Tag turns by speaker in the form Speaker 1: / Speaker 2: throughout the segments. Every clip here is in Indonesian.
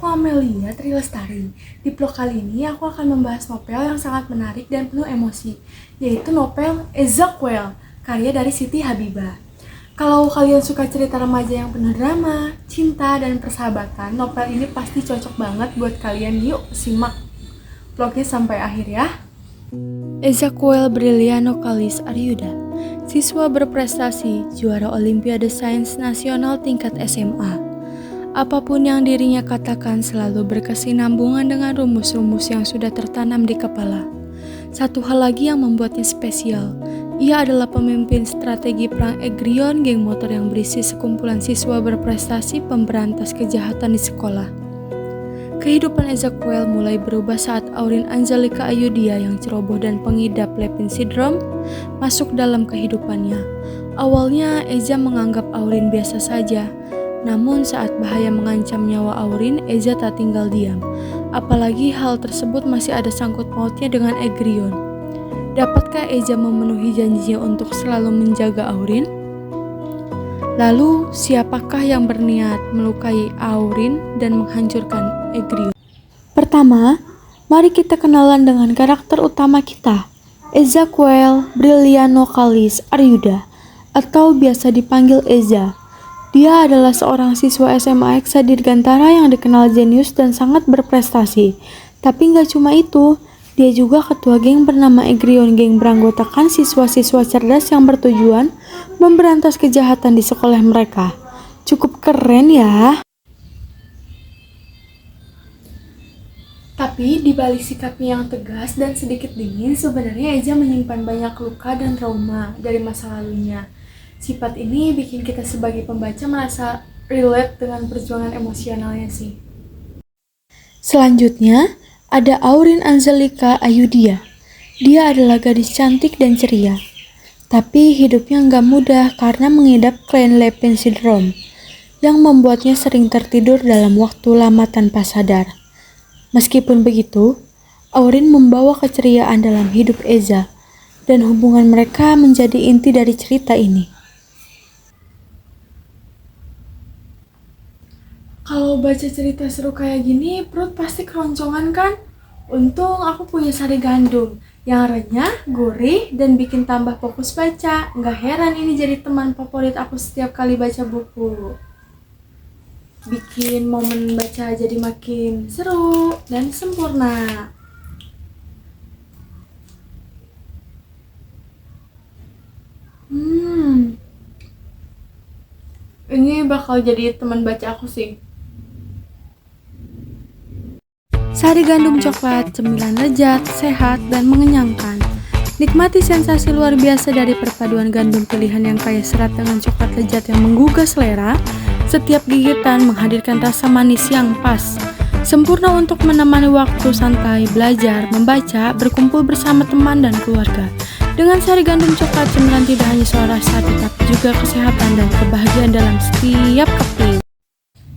Speaker 1: aku Amelia Trilestari. Di vlog kali ini aku akan membahas novel yang sangat menarik dan penuh emosi, yaitu novel Ezekiel, karya dari Siti Habibah. Kalau kalian suka cerita remaja yang penuh drama, cinta, dan persahabatan, novel ini pasti cocok banget buat kalian. Yuk simak vlognya sampai akhir ya. Ezekiel Briliano Kalis Aryuda, siswa berprestasi, juara Olimpiade Sains Nasional tingkat SMA. Apapun yang dirinya katakan selalu berkesinambungan dengan rumus-rumus yang sudah tertanam di kepala. Satu hal lagi yang membuatnya spesial, ia adalah pemimpin strategi perang Egrion, geng motor yang berisi sekumpulan siswa berprestasi pemberantas kejahatan di sekolah. Kehidupan Ezekiel mulai berubah saat Aurin Angelika Ayudia yang ceroboh dan pengidap Levin Syndrome masuk dalam kehidupannya. Awalnya Eza menganggap Aurin biasa saja, namun saat bahaya mengancam nyawa Aurin, Eza tak tinggal diam. Apalagi hal tersebut masih ada sangkut pautnya dengan Egrion. Dapatkah Eza memenuhi janjinya untuk selalu menjaga Aurin? Lalu, siapakah yang berniat melukai Aurin dan menghancurkan Egrion? Pertama, mari kita kenalan dengan karakter utama kita, Ezekiel Briliano Kalis Aryuda, atau biasa dipanggil Eza. Dia adalah seorang siswa SMA Eksa Dirgantara yang dikenal jenius dan sangat berprestasi. Tapi nggak cuma itu, dia juga ketua geng bernama Egrion, geng beranggotakan siswa-siswa cerdas yang bertujuan memberantas kejahatan di sekolah mereka. Cukup keren ya. Tapi di balik sikapnya yang tegas dan sedikit dingin, sebenarnya Eza menyimpan banyak luka dan trauma dari masa lalunya. Sifat ini bikin kita sebagai pembaca merasa relate dengan perjuangan emosionalnya sih. Selanjutnya, ada Aurin Angelika Ayudia. Dia adalah gadis cantik dan ceria. Tapi hidupnya nggak mudah karena mengidap klien Levin Syndrome yang membuatnya sering tertidur dalam waktu lama tanpa sadar. Meskipun begitu, Aurin membawa keceriaan dalam hidup Eza, dan hubungan mereka menjadi inti dari cerita ini. Kalau baca cerita seru kayak gini, perut pasti keroncongan kan? Untung aku punya sari gandum yang renyah, gurih, dan bikin tambah fokus baca. Nggak heran ini jadi teman favorit aku setiap kali baca buku. Bikin momen baca jadi makin seru dan sempurna. Ini bakal jadi teman baca aku sih. Sari gandum coklat, cemilan lezat, sehat, dan mengenyangkan. Nikmati sensasi luar biasa dari perpaduan gandum pilihan yang kaya serat dengan coklat lezat yang menggugah selera. Setiap gigitan menghadirkan rasa manis yang pas. Sempurna untuk menemani waktu santai, belajar, membaca, berkumpul bersama teman dan keluarga. Dengan sari gandum coklat, cemilan tidak hanya soal rasa, tetapi juga kesehatan dan kebahagiaan dalam setiap keping.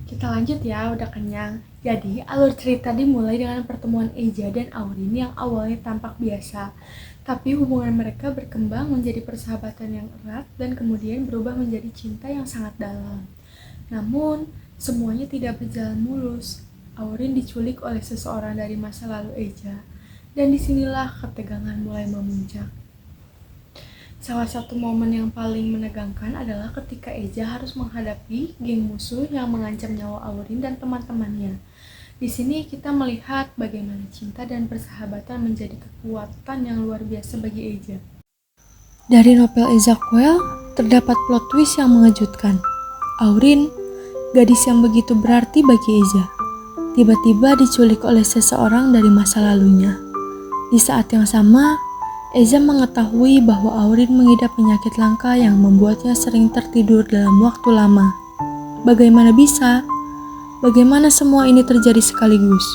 Speaker 1: Kita lanjut ya, udah kenyang. Jadi, alur cerita dimulai dengan pertemuan Eza dan Aurin yang awalnya tampak biasa, tapi hubungan mereka berkembang menjadi persahabatan yang erat dan kemudian berubah menjadi cinta yang sangat dalam. Namun, semuanya tidak berjalan mulus. Aurin diculik oleh seseorang dari masa lalu Eza, dan disinilah ketegangan mulai memuncak. Salah satu momen yang paling menegangkan adalah ketika Eza harus menghadapi geng musuh yang mengancam nyawa Aurin dan teman-temannya. Di sini kita melihat bagaimana cinta dan persahabatan menjadi kekuatan yang luar biasa bagi Eza. Dari novel Ezekiel, terdapat plot twist yang mengejutkan. Aurin, gadis yang begitu berarti bagi Eza, tiba-tiba diculik oleh seseorang dari masa lalunya. Di saat yang sama, Eza mengetahui bahwa Aurin mengidap penyakit langka yang membuatnya sering tertidur dalam waktu lama. Bagaimana bisa? Bagaimana semua ini terjadi sekaligus?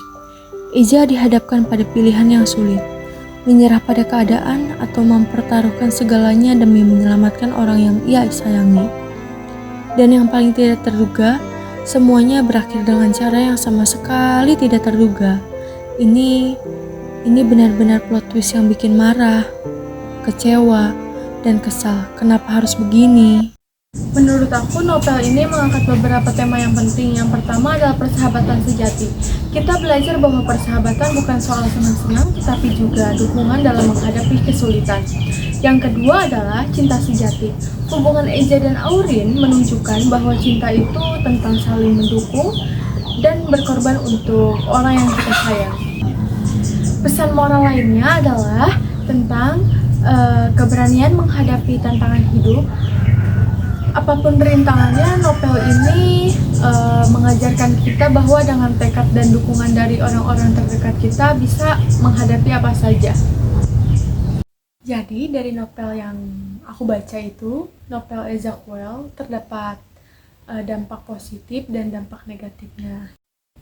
Speaker 1: Eza dihadapkan pada pilihan yang sulit, menyerah pada keadaan atau mempertaruhkan segalanya demi menyelamatkan orang yang ia sayangi. Dan yang paling tidak terduga, semuanya berakhir dengan cara yang sama sekali tidak terduga. Ini benar-benar plot twist yang bikin marah, kecewa, dan kesal. Kenapa harus begini? Menurut aku, novel ini mengangkat beberapa tema yang penting. Yang pertama adalah persahabatan sejati. Kita belajar bahwa persahabatan bukan soal senang-senang, tetapi juga dukungan dalam menghadapi kesulitan. Yang kedua adalah cinta sejati. Hubungan Eja dan Aurin menunjukkan bahwa cinta itu tentang saling mendukung dan berkorban untuk orang yang kita sayang. Pesan moral lainnya adalah tentang keberanian menghadapi tantangan hidup. Apapun rintangannya, novel ini mengajarkan kita bahwa dengan tekad dan dukungan dari orang-orang terdekat kita bisa menghadapi apa saja. Jadi dari novel yang aku baca itu, novel Ezequiel, terdapat dampak positif dan dampak negatifnya.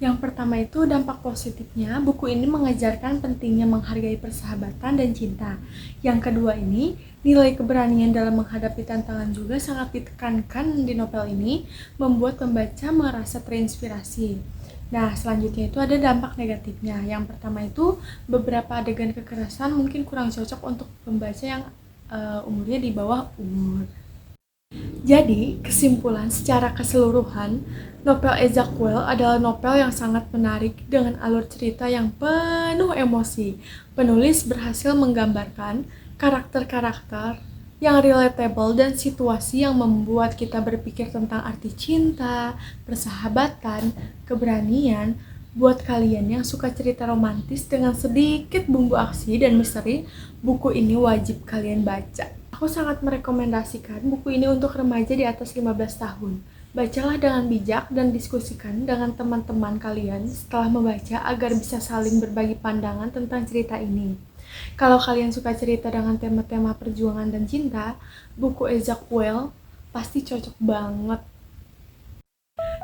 Speaker 1: Yang pertama itu dampak positifnya, buku ini mengajarkan pentingnya menghargai persahabatan dan cinta. Yang kedua ini, nilai keberanian dalam menghadapi tantangan juga sangat ditekankan di novel ini, membuat pembaca merasa terinspirasi. Nah, selanjutnya itu ada dampak negatifnya. Yang pertama itu, beberapa adegan kekerasan mungkin kurang cocok untuk pembaca yang umurnya di bawah umur. Jadi, kesimpulan secara keseluruhan, novel Ezequiel adalah novel yang sangat menarik dengan alur cerita yang penuh emosi. Penulis berhasil menggambarkan karakter-karakter yang relatable dan situasi yang membuat kita berpikir tentang arti cinta, persahabatan, keberanian. Buat kalian yang suka cerita romantis dengan sedikit bumbu aksi dan misteri, buku ini wajib kalian baca. Aku sangat merekomendasikan buku ini untuk remaja di atas 15 tahun. Bacalah dengan bijak dan diskusikan dengan teman-teman kalian setelah membaca agar bisa saling berbagi pandangan tentang cerita ini. Kalau kalian suka cerita dengan tema-tema perjuangan dan cinta, buku Ezequiel pasti cocok banget.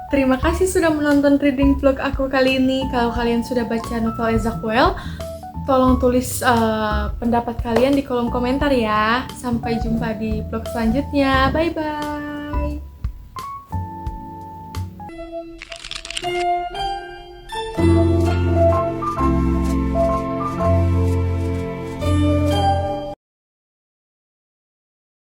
Speaker 1: Terima kasih sudah menonton reading vlog aku kali ini. Kalau kalian sudah baca novel Ezequiel, tolong tulis pendapat kalian di kolom komentar ya. Sampai jumpa di vlog selanjutnya. Bye-bye.